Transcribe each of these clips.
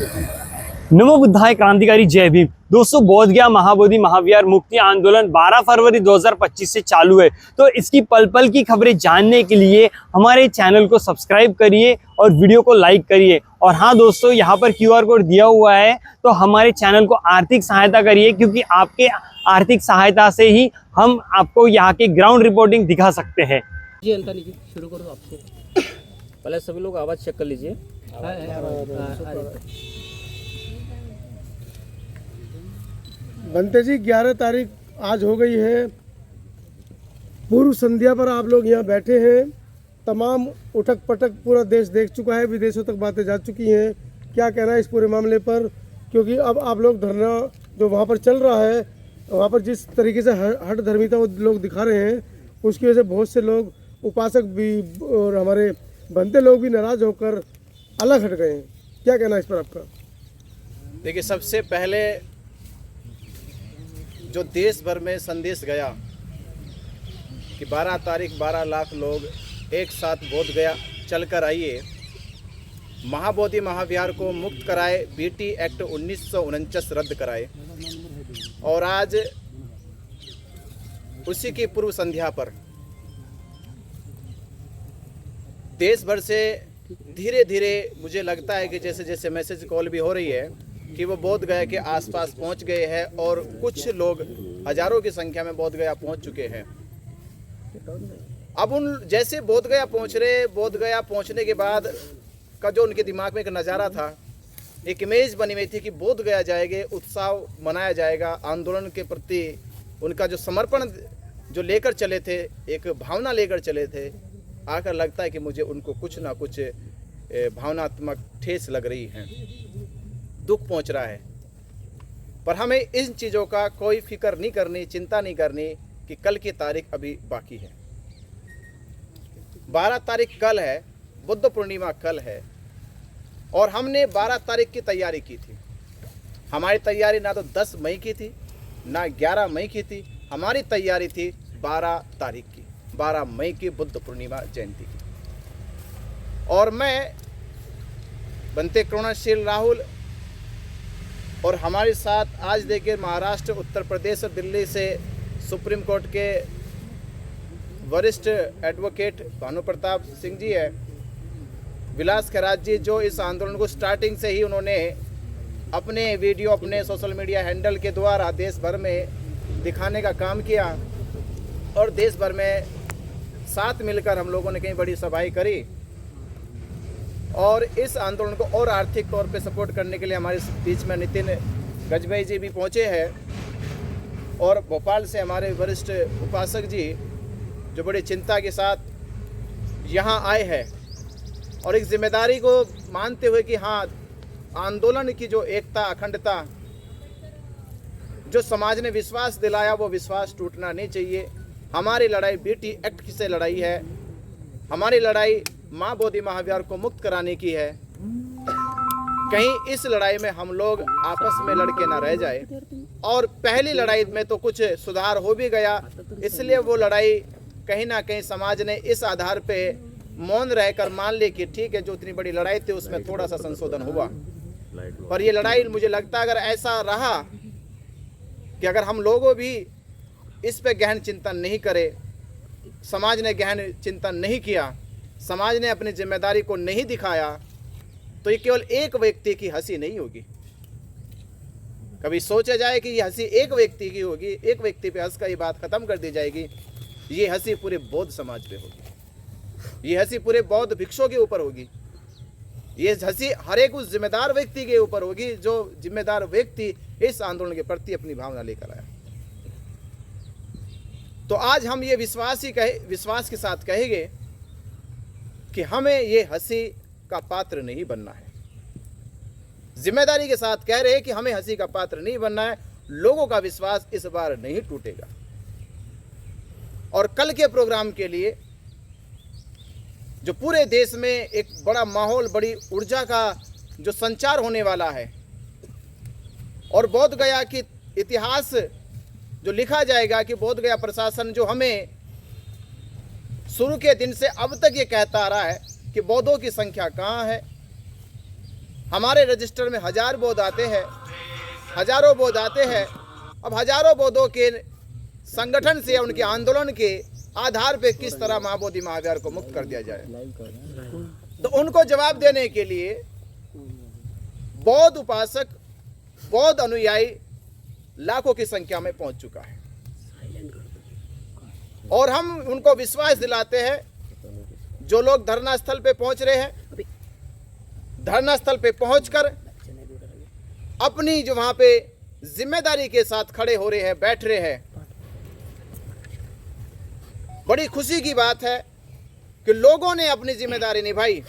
नमो बुद्धाय क्रांतिकारी जय भीम। दोस्तों, बोध गया महाबोधि महाविहार मुक्ति आंदोलन 12 फरवरी 2025 से चालू है। तो इसकी पल पल की खबरें जानने के लिए हमारे चैनल को सब्सक्राइब करिए और वीडियो को लाइक करिए। और हाँ दोस्तों, यहाँ पर QR कोड दिया हुआ है, तो हमारे चैनल को आर्थिक सहायता करिए, क्योंकि आपके आर्थिक सहायता से ही हम आपको यहाँ की ग्राउंड रिपोर्टिंग दिखा सकते हैं। जी अंता जी, शुरू करो आपसे। पहले सभी लोग आवाज़ चेक कर लीजिए। बनते जी 11 तारीख आज हो गई है। पूर्व संध्या पर आप लोग यहाँ बैठे हैं। तमाम उठक पटक पूरा देश देख चुका है, विदेशों तक बातें जा चुकी हैं। क्या कहना है इस पूरे मामले पर? क्योंकि अब आप लोग धरना जो वहाँ पर चल रहा है, वहाँ पर जिस तरीके से हट धर्मिता वो लोग दिखा रहे हैं, उसकी वजह से बहुत से लोग, उपासक भी और हमारे बनते लोग भी नाराज होकर अलग हट गए हैं। क्या कहना है इस पर आपका? देखिए, सबसे पहले जो देश भर में संदेश गया कि 12 तारीख 12 लाख लोग एक साथ बोध गया चलकर आइए, महाबोधि महाविहार को मुक्त कराए, बीटी एक्ट 1949 रद्द कराए। और आज उसी की पूर्व संध्या पर देश भर से धीरे धीरे मुझे लगता है कि जैसे जैसे मैसेज कॉल भी हो रही है कि वो बोध गया के आसपास पहुंच गए हैं, और कुछ लोग हजारों की संख्या में बोध गया पहुंच चुके हैं। अब उन जैसे बोध गया पहुंच रहे, बोध गया पहुंचने के बाद का जो उनके दिमाग में एक नज़ारा था, एक इमेज बनी हुई थी कि बोध गया जाएंगे, उत्साह मनाया जाएगा, आंदोलन के प्रति उनका जो समर्पण जो लेकर चले थे, एक भावना लेकर चले थे, आकर लगता है कि मुझे उनको कुछ ना कुछ भावनात्मक ठेस लग रही है, दुख पहुंच रहा है। पर हमें इन चीज़ों का कोई फिक्र नहीं करनी, चिंता नहीं करनी कि कल की तारीख अभी बाकी है। 12 तारीख कल है, बुद्ध पूर्णिमा कल है, और हमने 12 तारीख की तैयारी की थी। हमारी तैयारी ना तो 10 मई की थी, ना 11 मई की थी, हमारी तैयारी थी 12 तारीख की, 12 मई की बुद्ध पूर्णिमा जयंती की। और मैं बनते करुणाशील राहुल और हमारे साथ आज देखिए महाराष्ट्र, उत्तर प्रदेश और दिल्ली से सुप्रीम कोर्ट के वरिष्ठ एडवोकेट भानु प्रताप सिंह जी है, विलास खैरात जी, जो इस आंदोलन को स्टार्टिंग से ही उन्होंने अपने वीडियो, अपने सोशल मीडिया हैंडल के द्वारा देश भर में दिखाने का काम किया, और देश भर में साथ मिलकर हम लोगों ने कई बड़ी सभाएं करी, और इस आंदोलन को और आर्थिक तौर पे सपोर्ट करने के लिए हमारे बीच में नितिन गजबई जी भी पहुंचे हैं, और भोपाल से हमारे वरिष्ठ उपासक जी जो बड़ी चिंता के साथ यहाँ आए हैं, और एक जिम्मेदारी को मानते हुए कि हाँ, आंदोलन की जो एकता, अखंडता, जो समाज ने विश्वास दिलाया, वो विश्वास टूटना नहीं चाहिए। हमारी लड़ाई बीटी एक्ट से लड़ाई है, हमारी लड़ाई माँ बोधि महाविहार को मुक्त कराने की है। कहीं इस लड़ाई में हम लोग आपस में लड़के ना रह जाए। और पहली लड़ाई में तो कुछ सुधार हो भी गया, इसलिए वो लड़ाई कहीं ना कहीं समाज ने इस आधार पे मौन रहकर मान ली कि ठीक है, जो इतनी बड़ी लड़ाई थी उसमें थोड़ा सा संशोधन हुआ। पर ये लड़ाई मुझे लगता है अगर ऐसा रहा कि अगर हम लोगों भी इस पे गहन चिंतन नहीं करे, समाज ने गहन चिंतन नहीं किया, समाज ने अपनी जिम्मेदारी को नहीं दिखाया, तो ये केवल एक व्यक्ति की हंसी नहीं होगी। कभी सोचा जाए कि ये हंसी एक व्यक्ति की होगी, एक व्यक्ति पे हंस कर ये बात खत्म कर दी जाएगी, ये हंसी पूरे बौद्ध समाज पे होगी, ये हंसी पूरे बौद्ध भिक्षुओं के ऊपर होगी, ये हंसी हर एक उस जिम्मेदार व्यक्ति के ऊपर होगी जो जिम्मेदार व्यक्ति इस आंदोलन के प्रति अपनी भावना लेकर आया। तो आज हम ये विश्वास के साथ कहेंगे कि हमें ये हंसी का पात्र नहीं बनना है। जिम्मेदारी के साथ कह रहे हैं कि हमें हंसी का पात्र नहीं बनना है। लोगों का विश्वास इस बार नहीं टूटेगा, और कल के प्रोग्राम के लिए जो पूरे देश में एक बड़ा माहौल, बड़ी ऊर्जा का जो संचार होने वाला है, और बोध गया की इतिहास जो लिखा जाएगा कि बोध गया प्रशासन जो हमें शुरू के दिन से अब तक ये कहता आ रहा है कि बौद्धों की संख्या कहाँ है, हमारे रजिस्टर में 1000 बोध आते हैं, हजारों बोध आते हैं। अब हजारों बोधों के संगठन से, उनके आंदोलन के आधार पे किस तरह महाबोधि महाविहार को मुक्त कर दिया जाए, तो उनको जवाब देने के लिए बौद्ध उपासक, बौद्ध अनुयायी लाखों की संख्या में पहुंच चुका है। और हम उनको विश्वास दिलाते हैं, जो लोग धरना स्थल पे पहुंच रहे हैं, धरना स्थल पे पहुंचकर अपनी जो वहां पे जिम्मेदारी के साथ खड़े हो रहे हैं, बैठ रहे हैं, बड़ी खुशी की बात है कि लोगों ने अपनी जिम्मेदारी निभाई।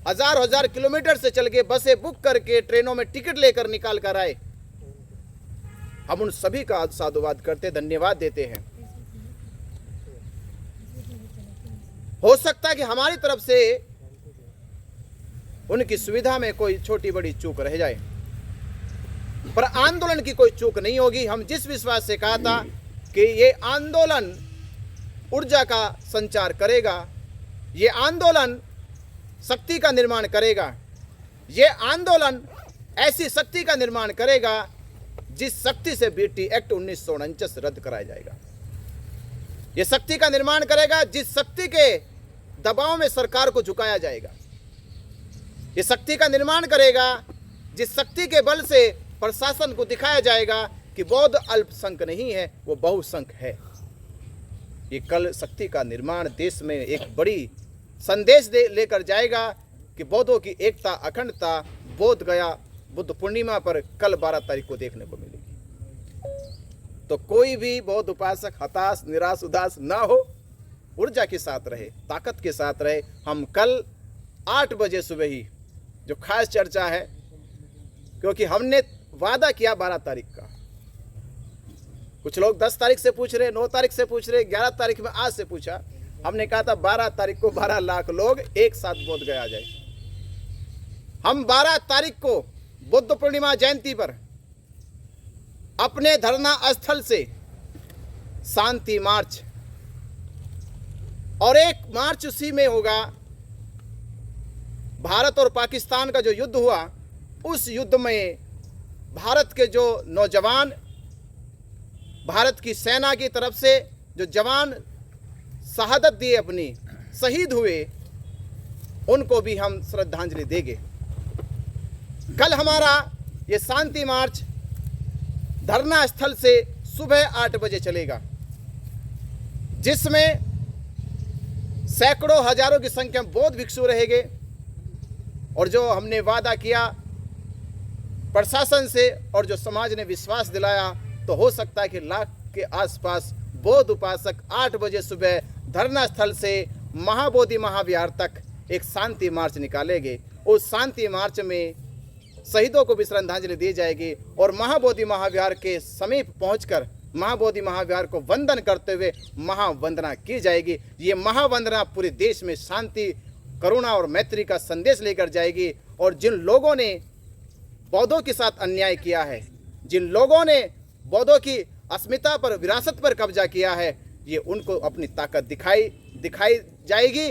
हजार किलोमीटर से चल के बसें बुक करके, ट्रेनों में टिकट लेकर निकाल कर आए। हम उन सभी का साधुवाद करते, धन्यवाद देते हैं। हो सकता है कि हमारी तरफ से उनकी सुविधा में कोई छोटी बड़ी चूक रह जाए, पर आंदोलन की कोई चूक नहीं होगी। हम जिस विश्वास से कहा था कि ये आंदोलन ऊर्जा का संचार करेगा, ये आंदोलन शक्ति का निर्माण करेगा, ये आंदोलन ऐसी शक्ति का निर्माण करेगा जिस शक्ति से बीटी एक्ट 1949 रद्द कराया जाएगा। ये शक्ति का निर्माण करेगा जिस शक्ति के दबाव में सरकार को झुकाया जाएगा। ये शक्ति का निर्माण करेगा जिस शक्ति के बल से प्रशासन को दिखाया जाएगा कि बौद्ध अल्पसंख्यक नहीं है, वो बहुसंख्यक है। ये कल शक्ति का निर्माण देश में एक बड़ी संदेश लेकर जाएगा कि बौद्धों की एकता, अखंडता बोध गया बुद्ध पूर्णिमा पर कल 12 तारीख को देखने को मिलेगी। तो कोई भी बौद्ध उपासक हताश, निराश, उदास ना हो, ऊर्जा के साथ रहे, ताकत के साथ रहे। हम कल 8 बजे सुबह ही जो खास चर्चा है, क्योंकि हमने वादा किया 12 तारीख का। कुछ लोग 10 तारीख से पूछ रहे, 9 तारीख से पूछ रहे, 11 तारीख में आज से पूछा। हमने कहा था 12 तारीख को 12 लाख लोग एक साथ बोध गया आ जाए। हम 12 तारीख को बुद्ध पूर्णिमा जयंती पर अपने धरना स्थल से शांति मार्च, और एक मार्च उसी में होगा भारत और पाकिस्तान का जो युद्ध हुआ, उस युद्ध में भारत के जो नौजवान, भारत की सेना की तरफ से जो जवान शहादत दिए, अपनी शहीद हुए, उनको भी हम श्रद्धांजलि देंगे। कल हमारा ये शांति मार्च धरना स्थल से सुबह 8 बजे चलेगा, जिसमें सैकड़ों हजारों की संख्या में बौद्ध भिक्षु रहेंगे। और जो हमने वादा किया प्रशासन से और जो समाज ने विश्वास दिलाया, तो हो सकता है कि लाख के आसपास बौद्ध उपासक 8 बजे सुबह धरना स्थल से महाबोधि महाविहार तक एक शांति मार्च निकालेंगे। उस शांति मार्च में शहीदों को भी श्रद्धांजलि दी जाएगी और महाबोधि महाविहार के समीप पहुंचकर महाबोधि महाविहार को वंदन करते हुए महावंदना की जाएगी। ये महावंदना पूरे देश में शांति, करुणा और मैत्री का संदेश लेकर जाएगी। और जिन लोगों ने बौद्धों के साथ अन्याय किया है, जिन लोगों ने बौद्धों की अस्मिता पर, विरासत पर कब्जा किया है, ये उनको अपनी ताकत दिखाई जाएगी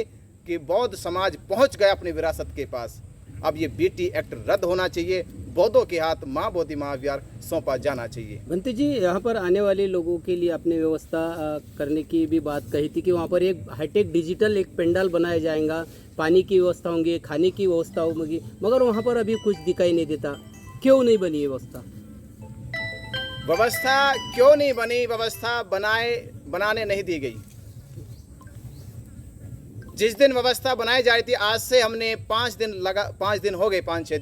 कि बौद्ध समाज पहुंच गया अपनी विरासत के पास। अब ये बीटी एक्ट रद्द होना चाहिए, बौद्धों के हाथ महाबोधि महाविहार सौंपा जाना चाहिए। बंते जी, यहाँ पर आने वाले लोगों के लिए आपने व्यवस्था करने की भी बात कही थी कि वहाँ पर एक हाईटेक डिजिटल एक पंडाल बनाया जाएगा, पानी की व्यवस्था होंगी, खाने की व्यवस्था होगी, मगर वहाँ पर अभी कुछ दिखाई नहीं देता। क्यों नहीं बनी ये व्यवस्था? व्यवस्था क्यों नहीं बनी? व्यवस्था बनाने नहीं दी गई। जिस दिन व्यवस्था बनाई जा रही थी, आज से हमने 5 दिन हो गए, 5-6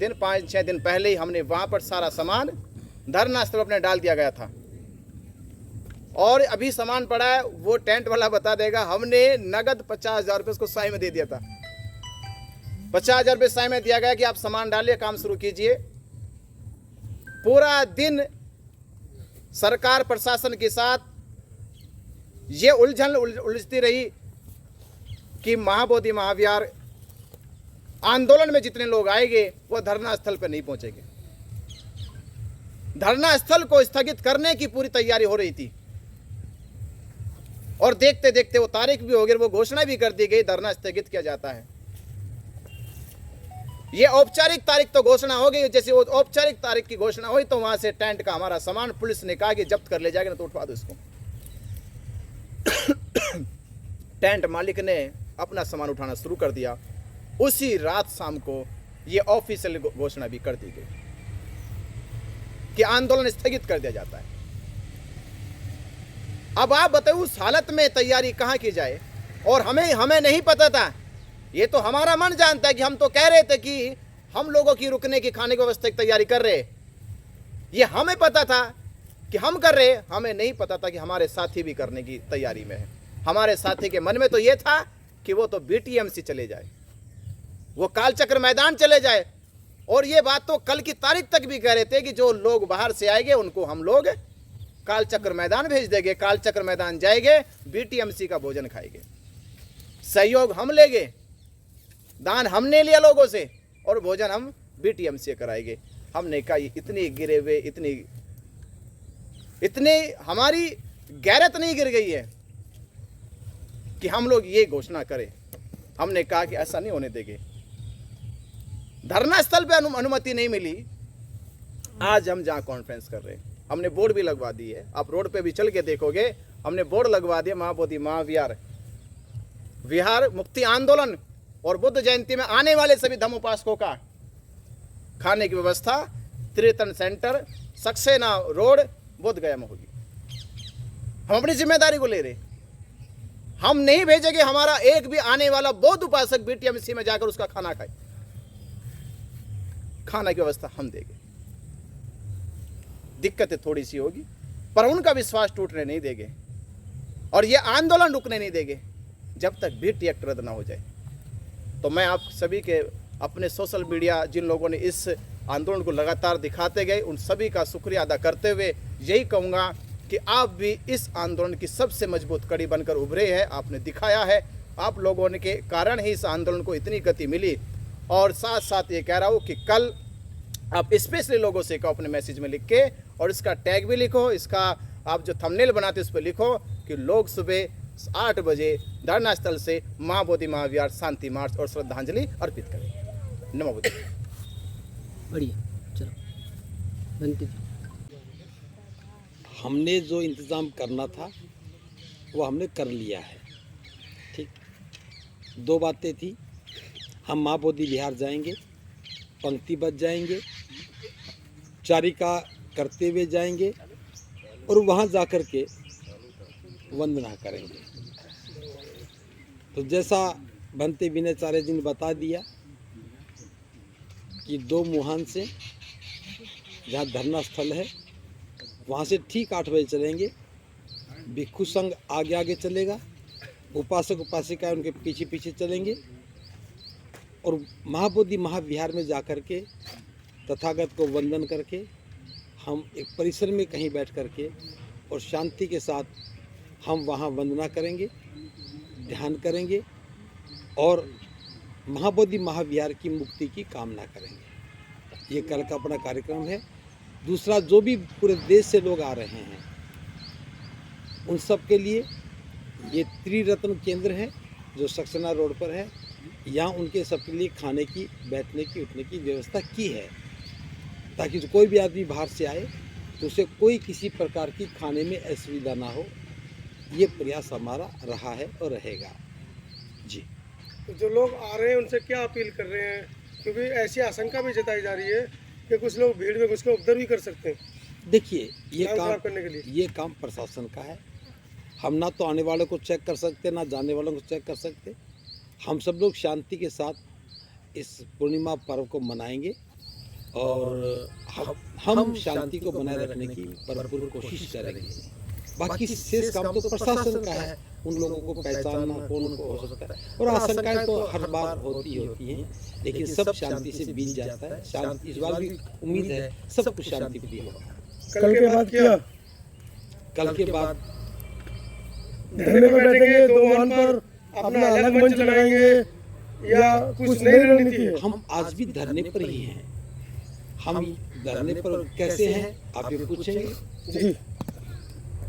दिन पहले ही हमने वहाँ पर सारा सामान धरना स्थल अपने डाल दिया गया था। और अभी सामान पड़ा है, वो टेंट वाला बता देगा। हमने नगद 50,000 रुपये उसको साई में दे दिया था। 50,000 रुपये साई में दिया गया कि आप सामान डालिए, काम शुरू कीजिए। पूरा दिन सरकार प्रशासन के साथ ये उलझन उलझती रही कि महाबोधि महाविहार आंदोलन में जितने लोग आएंगे वो धरना स्थल पर नहीं पहुंचेंगे। धरना स्थल को स्थगित करने की पूरी तैयारी हो रही थी और देखते देखते वो तारीख भी हो गई, वो घोषणा भी कर दी गई, धरना स्थगित किया जाता है। ये औपचारिक तारीख तो घोषणा हो गई, जैसे वो औपचारिक तारीख की घोषणा हुई तो वहां से टेंट का हमारा सामान पुलिस ने कहा कि जब्त कर ले जाएगा, ना तो उठवा दो इसको। टेंट मालिक ने अपना सामान उठाना शुरू कर दिया। उसी रात शाम को ये ऑफिशियल घोषणा भी कर दी गई कि आंदोलन स्थगित कर दिया जाता है। अब आप बताओ उस हालत में तैयारी कहां की जाए, और हमें नहीं पता था। ये तो हमारा मन जानता है कि हम तो कह रहे थे कि हम लोगों की रुकने की खाने की व्यवस्था की तैयारी कर रहे, ये हमें पता था कि हम कर रहे, हमें नहीं पता था कि हमारे साथी भी करने की तैयारी में है। हमारे साथी के मन में तो ये था कि वो तो बीटीएमसी चले जाए, वो कालचक्र मैदान चले जाए, और ये बात तो कल की तारीख तक भी कह रहे थे कि जो लोग बाहर से आएंगे उनको हम लोग कालचक्र मैदान भेज देंगे, कालचक्र मैदान जाएंगे, बीटीएमसी का भोजन खाएंगे, सहयोग हम लेंगे, दान हमने लिया लोगों से, और भोजन हम बीटीएमसी से कराएंगे। हमने कहा इतनी गिरे हुए, इतनी हमारी गैरत नहीं गिर गई है कि हम लोग ये घोषणा करें। हमने कहा कि ऐसा नहीं होने देंगे। धरना स्थल पे अनुमति नहीं मिली। आज हम जहां कॉन्फ्रेंस कर रहे हैं, हमने बोर्ड भी लगवा दी है, आप रोड पे भी चल के देखोगे, हमने बोर्ड लगवा दिया, महाबोधि महाविहार विहार मुक्ति आंदोलन और बुद्ध जयंती में आने वाले सभी धम्म उपासकों का खाने की व्यवस्था त्रिरत्न सेंटर, सक्सेना रोड, बोध गया में होगी। हम अपनी जिम्मेदारी को ले रहे, हम नहीं भेजेंगे हमारा एक भी आने वाला बौद्ध उपासक बीटीएमसी में जाकर उसका खाना खाए। खाना की व्यवस्था हम देंगे। दिक्कतें थोड़ी सी होगी, पर उनका विश्वास टूटने नहीं देंगे, और ये आंदोलन रुकने नहीं देंगे जब तक बीटी एक्ट रद्द ना हो जाए। तो मैं आप सभी के अपने सोशल मीडिया जिन लोगों ने इस आंदोलन को लगातार दिखाते गए, उन सभी का शुक्रिया अदा करते हुए यही कहूँगा कि आप भी इस आंदोलन की सबसे मजबूत कड़ी बनकर उभरे हैं। आपने दिखाया है, आप लोगों ने के कारण ही इस आंदोलन को इतनी गति मिली। और साथ साथ ये कह रहा हूँ कि कल आप स्पेशली लोगों से कहो अपने मैसेज में लिख के, और इसका टैग भी लिखो, इसका आप जो थंबनेल बनाते उस पर लिखो कि लोग सुबह 8 बजे धरना स्थल से महाबोधि महाविहार शांति मार्च और श्रद्धांजलि अर्पित करें। नमो बुद्ध। बढ़िया, चलो बनते। हमने जो इंतज़ाम करना था वो हमने कर लिया है। ठीक, 2 बातें थी, हम महाबोधि विहार जाएंगे, पंक्तिबद्ध जाएंगे, चारिका करते हुए जाएंगे, और वहाँ जाकर के वंदना करेंगे। तो जैसा बनते विनयचार्य जी ने बता दिया कि 2 मुहान से जहाँ धरना स्थल है वहाँ से ठीक 8 बजे चलेंगे। भिक्षु संघ आगे आगे चलेगा, उपासक उपासिका उनके पीछे पीछे चलेंगे, और महाबोधि महाविहार में जाकर के तथागत को वंदन करके हम एक परिसर में कहीं बैठ करके और शांति के साथ हम वहाँ वंदना करेंगे, ध्यान करेंगे और महाबोधि महाविहार की मुक्ति की कामना करेंगे। ये कल का अपना कार्यक्रम है। दूसरा, जो भी पूरे देश से लोग आ रहे हैं उन सब के लिए ये त्रिरत्न केंद्र है जो सक्सेना रोड पर है। यहाँ उनके सबके लिए खाने की, बैठने की, उठने की व्यवस्था की है, ताकि जो कोई भी आदमी बाहर से आए तो उसे कोई किसी प्रकार की खाने में असुविधा ना हो। ये प्रयास हमारा रहा है और रहेगा जी। तो जो लोग आ रहे हैं उनसे क्या अपील कर रहे हैं, क्योंकि ऐसी आशंका भी जताई जा रही है कि कुछ लोग भीड़ में घुस के उपद्रव भी कर सकते हैं। देखिए, ये नाम काम खराब करने के लिए ये काम प्रशासन का है। हम ना तो आने वालों को चेक कर सकते, ना जाने वालों को चेक कर सकते। हम सब लोग शांति के साथ इस पूर्णिमा पर्व को मनाएंगे और हम शांति को बनाए रखने की भरपूर कोशिश करेंगे। बाकी शेष काम तो प्रशासन का है, उन लोगों को पहचानना कौन को हो सकता है। और आशंकाएं तो हर बार होती हैं, लेकिन सब शांति से बीत जाता है। शांति इस बार भी उम्मीद है सब कुछ शांति प्रिय होगा। कल के बाद क्या, कल के बाद धरने पर बैठेंगे, 2 मुहान पर अपना अलग मंच लगाएंगे या कुछ नई रणनीति है? हम आज भी धरने पर ही हैं। हम धरने पर कैसे हैं आप ये पूछेंगे जी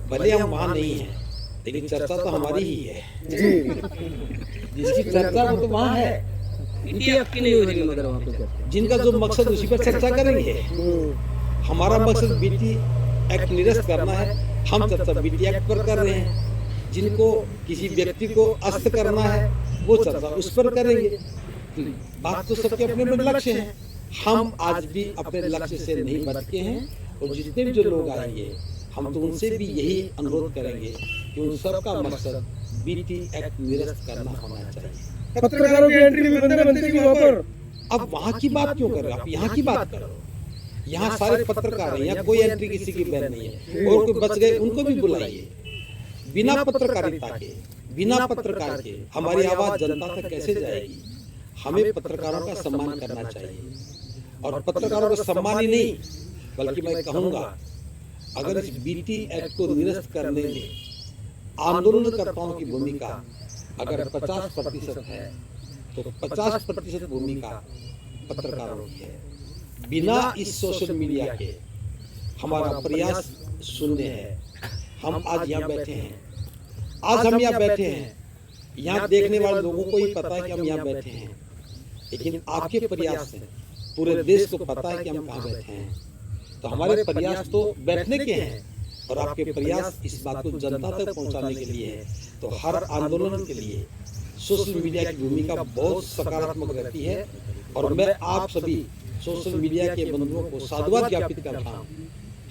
भले हम वहाँ नहीं हैं, लेकिन चर्चा तो हमारी ही है। जी, जिसकी चर्चा वो तो वहाँ है। बीटी आपकी नहीं हो रही मगर वहाँ पे चर्चा। जिनका जो मकसद उसी पर चर्चा करेंगे। हमारा मकसद बीटी एक्ट निरस्त करना है, हम चर्चा बीटी एक्ट पर कर रहे हैं। जिनको किसी व्यक्ति को अस्त करना है वो चर्चा उस पर करेंगे। बात तो सबके अपने अपने लक्ष्य हैं। हम आज भी अपने लक्ष्य से नहीं बचके हैं और जितने भी जो लोग आएंगे हम तो उनसे भी यही अनुरोध करेंगे कि उन सबका मकसद बीटी एक्ट निरस्त करना होना चाहिए। पत्रकारों की एंट्री भी बंदे बनते की वहाँ पर। अब वहाँ की बात क्यों कर रहे हो आप, यहाँ की बात करो। यहाँ सारे पत्रकार हैं, यहाँ कोई एंट्री किसी की बैन नहीं है। और कोई बच गए उनको भी बुलाइए। बिना पत्रकारिता के, बिना पत्रकार के हमारी आवाज जनता तक कैसे जाएगी। हमें पत्रकारों का सम्मान करना चाहिए और पत्रकारों का सम्मान ही नहीं बल्कि मैं कहूँगा अगर इस बीटी एक्ट को निरस्त करने में आंदोलनकर्ताओं की भूमिका अगर 50% है तो 50% भूमिका पत्रकारों की है। बिना इस सोशल मीडिया के हमारा प्रयास शून्य है। हम आज यहाँ बैठे हैं, आज हम यहाँ बैठे हैं, यहाँ देखने वाले लोगों को ही पता है कि हम यहाँ बैठे हैं, लेकिन आपके प्रयास से पूरे देश को पता है कि हम कहाँ बैठे हैं। तो हमारे प्रयास तो बैठने के हैं और आपके प्रयास इस बात को जनता तक पहुंचाने के लिए है। तो हर आंदोलन के लिए सोशल मीडिया की भूमिका बहुत सकारात्मक रहती है और मैं आप सभी सोशल मीडिया के बंधुओं को साधुवाद ज्ञापित करता हूँ।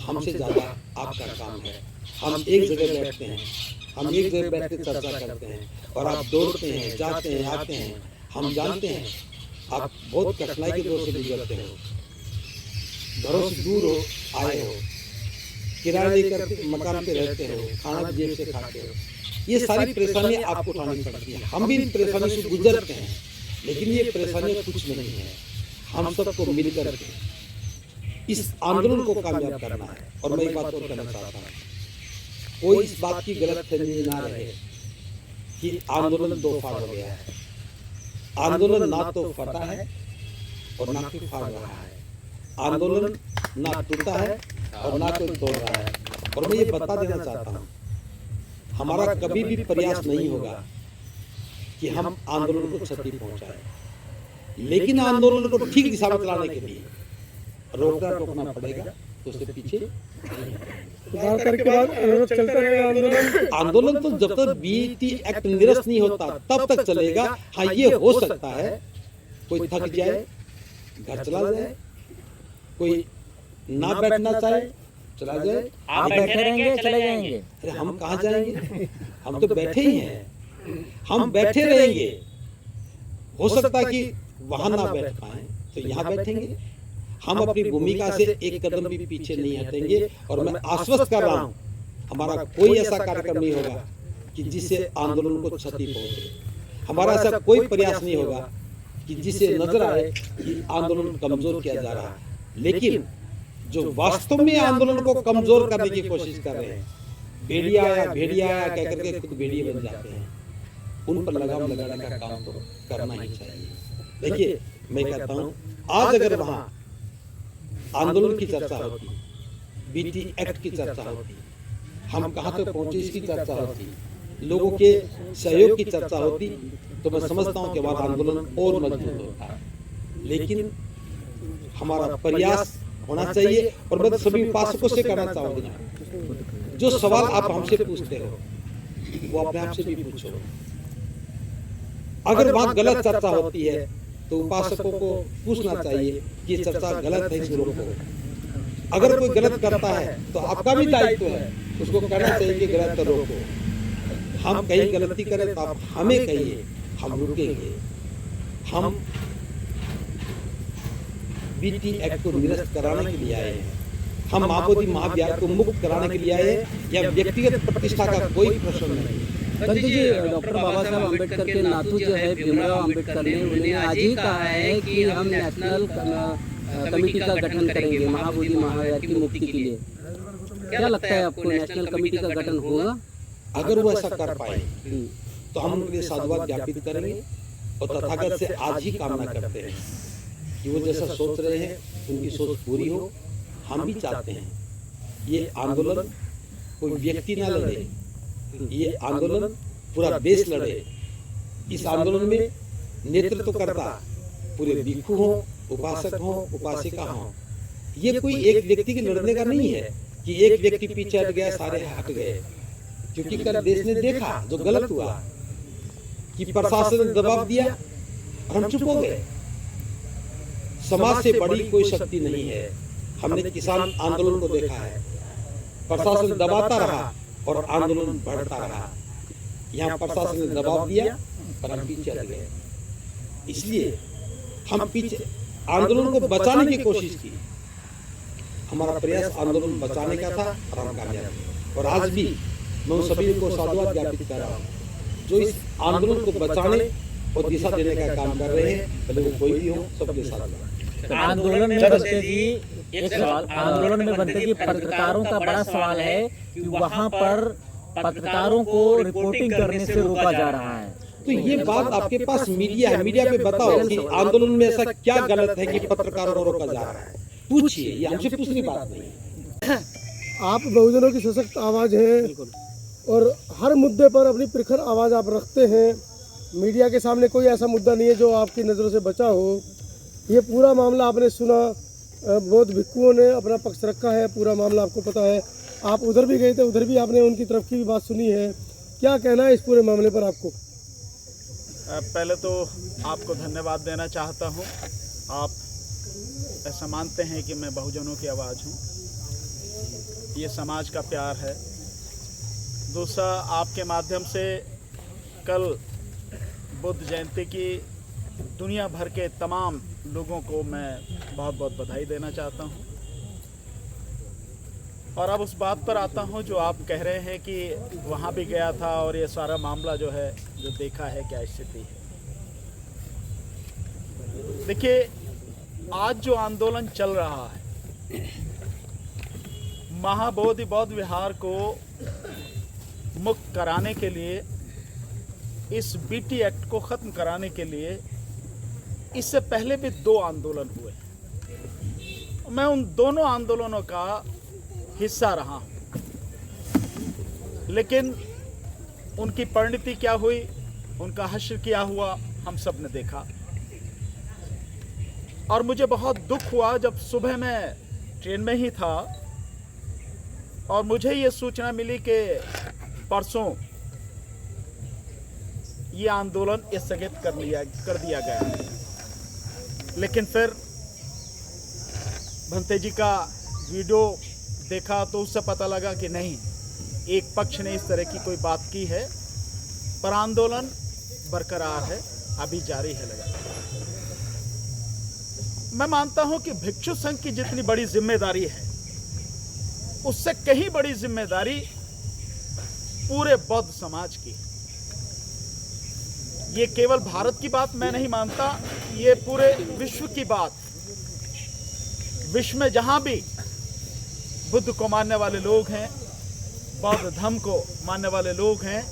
हमसे ज़्यादा आपका काम है। हम एक जगह बैठते हैं, हम एक जगह बैठ कर चर्चा करते हैं और आप दौड़ते हैं, जाते हैं, आते हैं। हम जानते हैं आप बहुत कठिनाई के दौर से गुजरते हो, घरों से दूर हो, आए हो, किराया लेकर मकान पे रहते हो, खाना जेब से खाते हो। ये सारी परेशानियां आपको उठानी पड़ती है। हम भी इन परेशानियों से गुजरते हैं, लेकिन ये परेशानियां कुछ नहीं है। हम सबको मिलकर के इस आंदोलन को कामयाब करना है। और मैं एक बात और कहना चाहता हूँ, कोई इस बात की गलतफहमी ना रहे कि आंदोलन दो फाड़ हो गया है। आंदोलन ना तो फटा है और ना तो फाड़ रहा है। आंदोलन ना टूटा है और ना कोई तोड़ रहा है। और मैं ये बता देना चाहता हूँ, हमारा कभी भी प्रयास नहीं होगा कि हम आंदोलन को क्षति पहुंचाएं, लेकिन आंदोलन को ठीक दिशा में चलाने के लिए रोकना टोकना पड़ेगा। तो उसके पीछे सुधार के बाद चलता रहेगा आंदोलन। आंदोलन तो जब तक बीटी एक्ट निरस्त नहीं होता तब तक चलेगा। हाँ, ये हो सकता है कोई थक जाए, घर चला जाए, कोई ना बैठना चाहे चला जाए। आप बैठे रहेंगे चले जाएंगे। अरे हम कहाँ जाएंगे, हम तो बैठे ही हैं। हम बैठे रहेंगे। हो सकता है कि वहां ना बैठ पाए तो यहाँ बैठेंगे। हम अपनी भूमिका से एक कदम भी पीछे नहीं हटेंगे। और मैं आश्वस्त कर रहा हूँ, हमारा कोई ऐसा कार्यक्रम नहीं होगा कि जिससे आंदोलन को क्षति पहुंचे। हमारा ऐसा कोई प्रयास नहीं होगा कि जिससे नजर आए कि आंदोलन कमजोर किया जा रहा है। लेकिन जो वास्तव में आंदोलन को कमजोर करने की कोशिश कर रहे हैं, भेड़िया आया कह करके खुद भेड़िए बन जाते हैं, उन पर लगाम लगाने का काम तो करना ही चाहिए। देखिए, मैं कहता हूँ आज अगर वहाँ आंदोलन की चर्चा होती, बीटी एक्ट की चर्चा होती, हम कहाँ तक पहुंचे इसकी चर्चा होती, लोगों के सहयोग की चर्चा होती, तो मैं समझता हूँ कि हमारा आंदोलन और मजबूत होता। लेकिन हमारा प्रयास होना चाहिए। और मैं सभी उपासकों से कहना चाहूँगा, जो सवाल आप हमसे पूछते हो वो अपने आप से भी पूछो। अगर वहाँ गलत चर्चा होती है तो उपासकों को पूछना चाहिए कि ये चर्चा गलत है, इसको रोको। अगर कोई गलत करता है तो आपका भी दायित्व है उसको कहना चाहिए कि गलत तो रोको। हम कहीं गलती करें तो आप हमें कहिए, हम रुकेंगे। हम बीटी एक्ट को निरस्त कराने के लिए आए हैं। हम महाबोधि महाविहार को मुक्त कराने के लिए आए हैं। यह व्यक्तिगत प्रतिष्ठा का कोई प्रश्न नहीं। संजय जी, डॉक्टर बाबा साहब अम्बेडकर के नातू जो है भीमराव अम्बेडकर ने उन्हें आज ही कहा है कि हम नेशनल कमेटी का गठन करेंगे महाबोधि महाविहार की मुक्ति के लिए। क्या लगता है आपको, नेशनल कमेटी का गठन होगा? अगर वो ऐसा कर पाए तो हम उनके लिए साधुवाद ज्ञापित करेंगे और तथागत से आज ही कामना करते हैं कि वो जैसा सोच रहे हैं उनकी सोच पूरी हो। हम भी चाहते हैं ये आंदोलन कोई व्यक्ति ना लड़े, ये आंदोलन पूरा देश लड़े। इस आंदोलन में नेतृत्व करता पूरे भिक्षु हो, उपासक हो, उपासिका हो। ये कोई एक व्यक्ति के लड़ने का नहीं है कि एक व्यक्ति पीछे हट गया सारे हट गए, क्योंकि कल देश ने देखा जो गलत हुआ कि प्रशासन ने दबाव दिया और हम चुप हो गए। समाज से बड़ी कोई शक्ति नहीं है। हमने किसान आंदोलन को देखा है, प्रशासन दबाता रहा और आंदोलन बढ़ता रहा। यहाँ प्रशासन ने दबाव दिया और हम पीछे हट गए। इसलिए हम पीछे आंदोलन को बचाने की कोशिश की। हमारा प्रयास आंदोलन बचाने का था और हम कामयाब हुए। और आज भी मैं उन सभी को साधुवाद ज्ञापित कर रहा हूँ जो इस आंदोलन को बचाने और दिशा देने का काम कर रहे हैं, भले वो कोई भी हो, सबके साथ। आंदोलन में बनते जी एक सवाल, आंदोलन में बनते जी पत्रकारों का बड़ा सवाल है कि वहाँ पर पत्रकारों को रिपोर्टिंग करने से रोका जा रहा है। तो ये बात आपके पास मीडिया है, मीडिया पे बताओ कि आंदोलन में ऐसा क्या गलत है कि पत्रकारों को रोका जा रहा है। पूछिए, ये हमसे पूछने की बात नहीं। आप बहुजनों की सशक्त आवाज़ हैं और हर मुद्दे पर अपनी प्रखर आवाज़ आप रखते हैं। मीडिया के सामने कोई ऐसा मुद्दा नहीं है जो आपकी नज़रों से बचा हो। ये पूरा मामला आपने सुना, बौद्ध भिक्षुओं ने अपना पक्ष रखा है, पूरा मामला आपको पता है। आप उधर भी गए थे, उधर भी आपने उनकी तरफ की भी बात सुनी है। क्या कहना है इस पूरे मामले पर आपको? पहले तो आपको धन्यवाद देना चाहता हूं। आप ऐसा मानते हैं कि मैं बहुजनों की आवाज़ हूं, ये समाज का प्यार है। दूसरा, आपके माध्यम से कल बुद्ध जयंती की दुनिया भर के तमाम लोगों को मैं बहुत बहुत बधाई देना चाहता हूं। और अब उस बात पर आता हूं जो आप कह रहे हैं कि वहां भी गया था और ये सारा मामला जो है जो देखा है क्या स्थिति है। देखिए, आज जो आंदोलन चल रहा है, महाबोधि बौद्ध विहार को मुक्त कराने के लिए, इस बीटी एक्ट को ख़त्म कराने के लिए इससे पहले भी 2 आंदोलन हुए। मैं उन दोनों आंदोलनों का हिस्सा रहा हूं, लेकिन उनकी परिणति क्या हुई, उनका हश्र क्या हुआ, हम सब ने देखा। और मुझे बहुत दुख हुआ जब सुबह मैं ट्रेन में ही था और मुझे ये सूचना मिली कि परसों ये आंदोलन स्थगित कर दिया गया। लेकिन फिर भंते जी का वीडियो देखा तो उससे पता लगा कि नहीं, एक पक्ष ने इस तरह की कोई बात की है, पर आंदोलन बरकरार है, अभी जारी है लगातार। मैं मानता हूं कि भिक्षु संघ की जितनी बड़ी जिम्मेदारी है, उससे कहीं बड़ी जिम्मेदारी पूरे बौद्ध समाज की। ये केवल भारत की बात मैं नहीं मानता, ये पूरे विश्व की बात। विश्व में जहां भी बुद्ध को मानने वाले लोग हैं, बौद्ध धर्म को मानने वाले लोग हैं,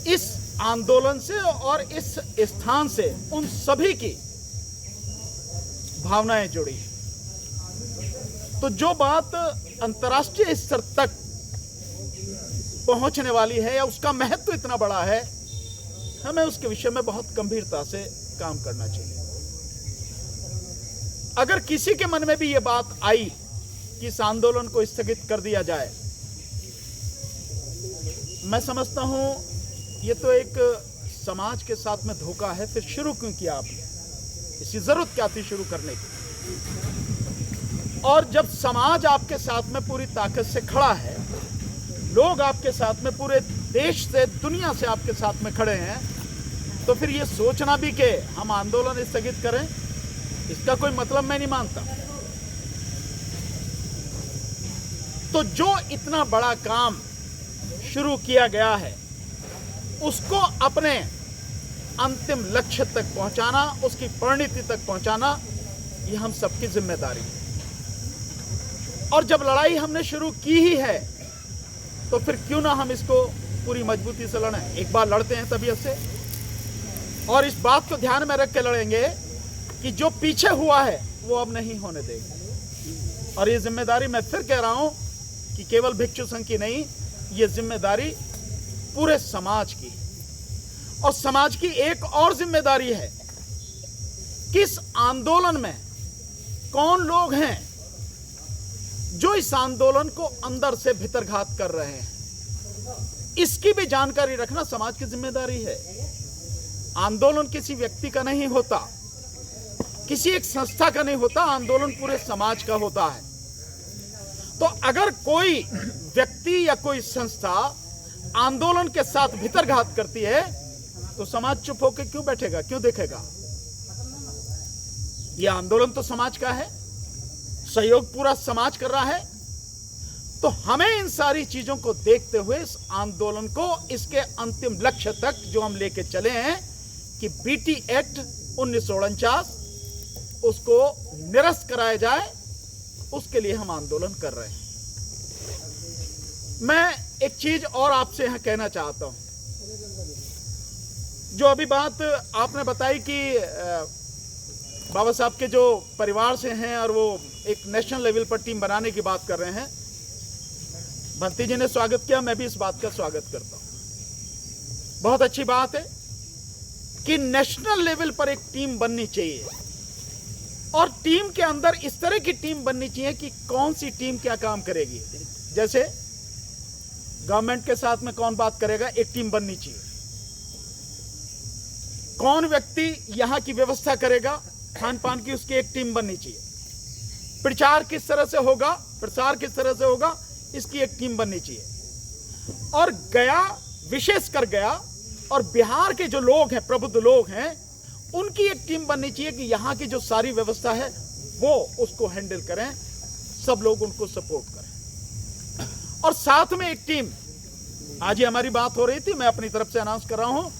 इस आंदोलन से और इस स्थान से उन सभी की भावनाएं जुड़ी। तो जो बात अंतर्राष्ट्रीय स्तर तक पहुंचने वाली है या उसका महत्व इतना बड़ा है, हमें उसके विषय में बहुत गंभीरता से काम करना चाहिए। अगर किसी के मन में भी ये बात आई कि इस आंदोलन को स्थगित कर दिया जाए, मैं समझता हूं ये तो एक समाज के साथ में धोखा है। फिर शुरू क्यों किया आपने? इसकी जरूरत क्या थी शुरू करने की? और जब समाज आपके साथ में पूरी ताकत से खड़ा है, लोग आपके साथ में पूरे देश से, दुनिया से आपके साथ में खड़े हैं, तो फिर ये सोचना भी कि हम आंदोलन स्थगित करें, इसका कोई मतलब मैं नहीं मानता। तो जो इतना बड़ा काम शुरू किया गया है, उसको अपने अंतिम लक्ष्य तक पहुंचाना, उसकी परिणति तक पहुंचाना, ये हम सबकी जिम्मेदारी है। और जब लड़ाई हमने शुरू की ही है, तो फिर क्यों ना हम इसको पूरी मजबूती से लड़ें। एक बार लड़ते हैं तबीयत से, और इस बात को ध्यान में रख के लड़ेंगे कि जो पीछे हुआ है वो अब नहीं होने देंगे। और ये जिम्मेदारी मैं फिर कह रहा हूं कि केवल भिक्षु संघ की नहीं, ये जिम्मेदारी पूरे समाज की। और समाज की एक और जिम्मेदारी है कि इस आंदोलन में कौन लोग हैं जो इस आंदोलन को अंदर से भीतरघात कर रहे हैं, इसकी भी जानकारी रखना समाज की जिम्मेदारी है। आंदोलन किसी व्यक्ति का नहीं होता, किसी एक संस्था का नहीं होता, आंदोलन पूरे समाज का होता है। तो अगर कोई व्यक्ति या कोई संस्था आंदोलन के साथ भीतरघात करती है तो समाज चुप होकर क्यों बैठेगा, क्यों देखेगा? यह आंदोलन तो समाज का है, सहयोग पूरा समाज कर रहा है। तो हमें इन सारी चीजों को देखते हुए इस आंदोलन को इसके अंतिम लक्ष्य तक जो हम लेके चले हैं कि बीटी एक्ट 1949 उसको निरस्त कराया जाए, उसके लिए हम आंदोलन कर रहे हैं। मैं एक चीज और आपसे यहां कहना चाहता हूं। जो अभी बात आपने बताई कि बाबा साहब के जो परिवार से हैं और वो एक नेशनल लेवल पर टीम बनाने की बात कर रहे हैं, भंती जी ने स्वागत किया, मैं भी इस बात का स्वागत करता हूं। बहुत अच्छी बात है कि नेशनल लेवल पर एक टीम बननी चाहिए और टीम के अंदर इस तरह की टीम बननी चाहिए कि कौन सी टीम क्या काम करेगी। जैसे गवर्नमेंट के साथ में कौन बात करेगा, एक टीम बननी चाहिए। कौन व्यक्ति यहां की व्यवस्था करेगा खान पान की, उसकी एक टीम बननी चाहिए। प्रचार किस तरह से होगा, प्रसार किस तरह से होगा, इसकी एक टीम बननी चाहिए। और गया, विशेषकर गया और बिहार के जो लोग हैं, प्रबुद्ध लोग हैं, उनकी एक टीम बननी चाहिए कि यहां की जो सारी व्यवस्था है वो उसको हैंडल करें, सब लोग उनको सपोर्ट करें। और साथ में एक टीम, आज ही हमारी बात हो रही थी, मैं अपनी तरफ से अनाउंस कर रहा हूं,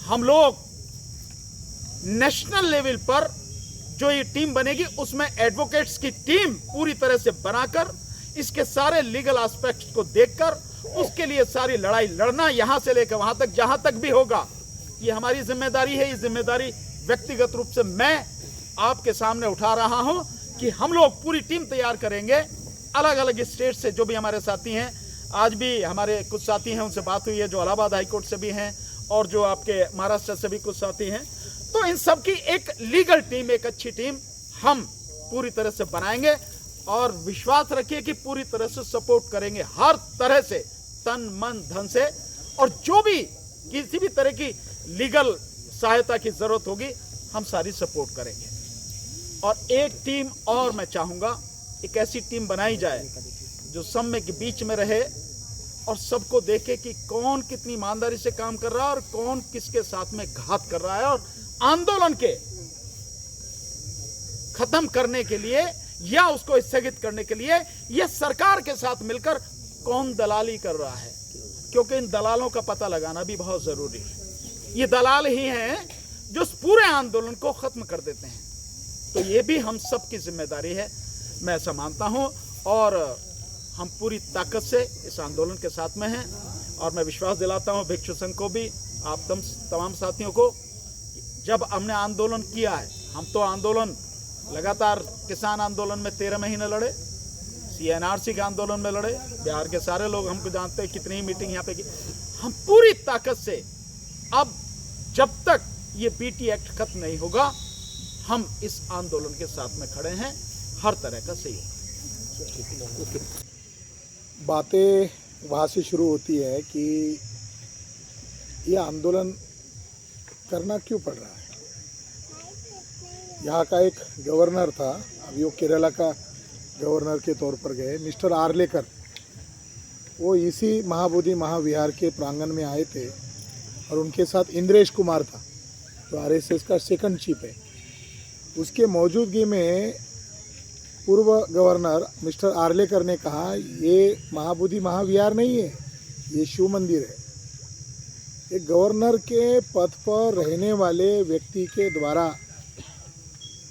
हम लोग नेशनल लेवल पर जो ये टीम बनेगी उसमें एडवोकेट्स की टीम पूरी तरह से बनाकर इसके सारे लीगल एस्पेक्ट्स को देखकर उसके लिए सारी लड़ाई लड़ना, यहां से लेकर वहां तक, जहां तक भी होगा, ये हमारी जिम्मेदारी है। ये जिम्मेदारी व्यक्तिगत रूप से मैं आपके सामने उठा रहा हूं कि हम लोग पूरी टीम तैयार करेंगे। अलग अलग स्टेट से जो भी हमारे साथी हैं, आज भी हमारे कुछ साथी हैं, उनसे बात हुई है जो इलाहाबाद हाईकोर्ट से भी हैं और जो आपके महाराष्ट्र से भी कुछ साथी हैं। तो इन सब की एक लीगल टीम, एक अच्छी टीम हम पूरी तरह से बनाएंगे और विश्वास रखिए कि पूरी तरह से सपोर्ट करेंगे, हर तरह से, तन मन धन से। और जो भी किसी भी तरह की लीगल सहायता की जरूरत होगी हम सारी सपोर्ट करेंगे। और एक टीम और मैं चाहूंगा, एक ऐसी टीम बनाई जाए जो समय के बीच में रहे और सबको देखे कि कौन कितनी ईमानदारी से काम कर रहा है और कौन किसके साथ में घात कर रहा है। और आंदोलन के खत्म करने के लिए या उसको स्थगित करने के लिए यह सरकार के साथ मिलकर कौन दलाली कर रहा है, क्योंकि इन दलालों का पता लगाना भी बहुत जरूरी है। ये दलाल ही हैं जो इस पूरे आंदोलन को खत्म कर देते हैं। तो ये भी हम सब की जिम्मेदारी है, मैं ऐसा मानता हूं। और हम पूरी ताकत से इस आंदोलन के साथ में हैं और मैं विश्वास दिलाता हूं भिक्षु संघ को भी, आप तमाम साथियों को, जब हमने आंदोलन किया है, हम तो आंदोलन लगातार किसान आंदोलन में 13 महीने लड़े, CNRC के आंदोलन में लड़े, बिहार के सारे लोग हमको जानते हैं, कितनी मीटिंग यहाँ पे की। हम पूरी ताकत से अब जब तक ये बीटी एक्ट खत्म नहीं होगा हम इस आंदोलन के साथ में खड़े हैं, हर तरह का सहयोग। बातें वहाँ से शुरू होती है कि ये आंदोलन करना क्यों पड़ रहा है। यहाँ का एक गवर्नर था, अभी वो केरला का गवर्नर के तौर पर गए, मिस्टर आर्लेकर, वो इसी महाबोधि महाविहार के प्रांगण में आए थे और उनके साथ इंद्रेश कुमार था जो RSS का सेकंड चीफ है। उसके मौजूदगी में पूर्व गवर्नर मिस्टर आर्लेकर ने कहा ये महाबोधि महाविहार नहीं है, ये शिव मंदिर है। एक गवर्नर के पद पर रहने वाले व्यक्ति के द्वारा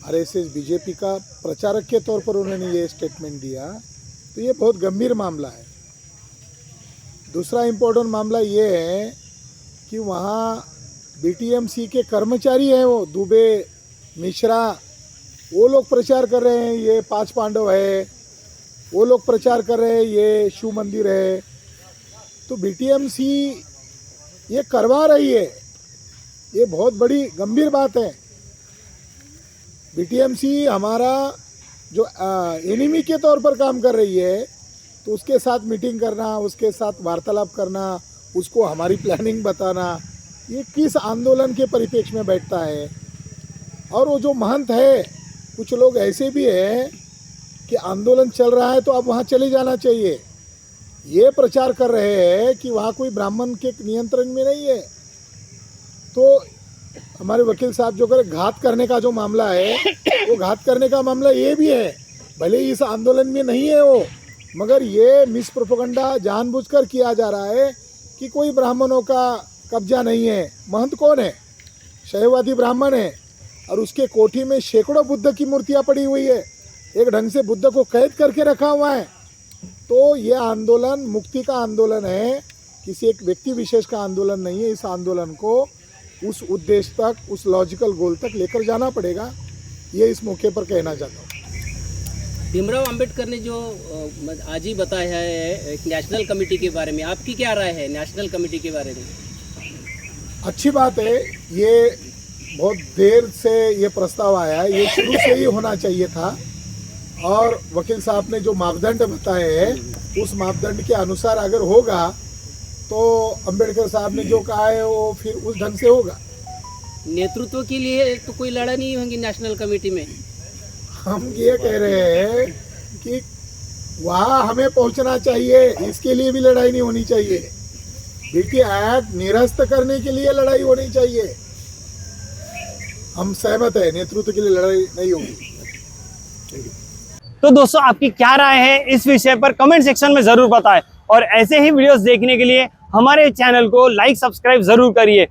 RSS बीजेपी का प्रचारक के तौर पर उन्होंने ये स्टेटमेंट दिया, तो ये बहुत गंभीर मामला है। दूसरा इम्पोर्टेंट मामला ये है कि वहाँ BTMC के कर्मचारी हैं, वो दुबे, मिश्रा, वो लोग प्रचार कर रहे हैं ये 5 पांडव है, वो लोग प्रचार कर रहे हैं ये शिव मंदिर है। तो BTMC ये करवा रही है, ये बहुत बड़ी गंभीर बात है। बीटीएमसी हमारा जो एनिमी के तौर पर काम कर रही है, तो उसके साथ मीटिंग करना, उसके साथ वार्तालाप करना, उसको हमारी प्लानिंग बताना, ये किस आंदोलन के परिप्रेक्ष्य में बैठता है। और वो जो महंत है, कुछ लोग ऐसे भी हैं कि आंदोलन चल रहा है तो अब वहाँ चले जाना चाहिए, ये प्रचार कर रहे हैं कि वहाँ कोई ब्राह्मण के नियंत्रण में नहीं है। तो हमारे वकील साहब जो करे, घात करने का जो मामला है, वो घात करने का मामला ये भी है, भले ही इस आंदोलन में नहीं है वो, मगर ये मिस प्रोपेगेंडा जानबूझकर किया जा रहा है कि कोई ब्राह्मणों का कब्जा नहीं है। महंत कौन है? शैववादी ब्राह्मण है, और उसके कोठी में सैकड़ों बुद्ध की मूर्तियाँ पड़ी हुई है, एक ढंग से बुद्ध को कैद करके रखा हुआ है। तो ये आंदोलन मुक्ति का आंदोलन है, किसी एक व्यक्ति विशेष का आंदोलन नहीं है। इस आंदोलन को उस उद्देश्य तक, उस लॉजिकल गोल तक लेकर जाना पड़ेगा, ये इस मौके पर कहना चाहता हूँ। भीमराव अंबेडकर ने जो आज ही बताया है एक नेशनल कमेटी के बारे में, आपकी क्या राय है नेशनल कमेटी के बारे में? अच्छी बात है, ये बहुत देर से ये प्रस्ताव आया है, ये शुरू से ही होना चाहिए था। और वकील साहब ने जो मापदंड बताए हैं, उस मापदंड के अनुसार अगर होगा तो अंबेडकर साहब ने जो कहा है वो फिर उस ढंग से होगा। नेतृत्व के लिए तो कोई लड़ा नहीं होगी नेशनल कमेटी में? हम ये कह रहे हैं कि वहाँ हमें पहुँचना चाहिए, इसके लिए भी लड़ाई नहीं होनी चाहिए। देखिए, एक्ट निरस्त करने के लिए लड़ाई होनी चाहिए। हम सहमत है, नेतृत्व के लिए लड़ाई नहीं होगी। तो दोस्तों, आपकी क्या राय है इस विषय पर कमेंट सेक्शन में जरूर बताएं, और ऐसे ही वीडियोस देखने के लिए हमारे चैनल को लाइक सब्सक्राइब जरूर करिए।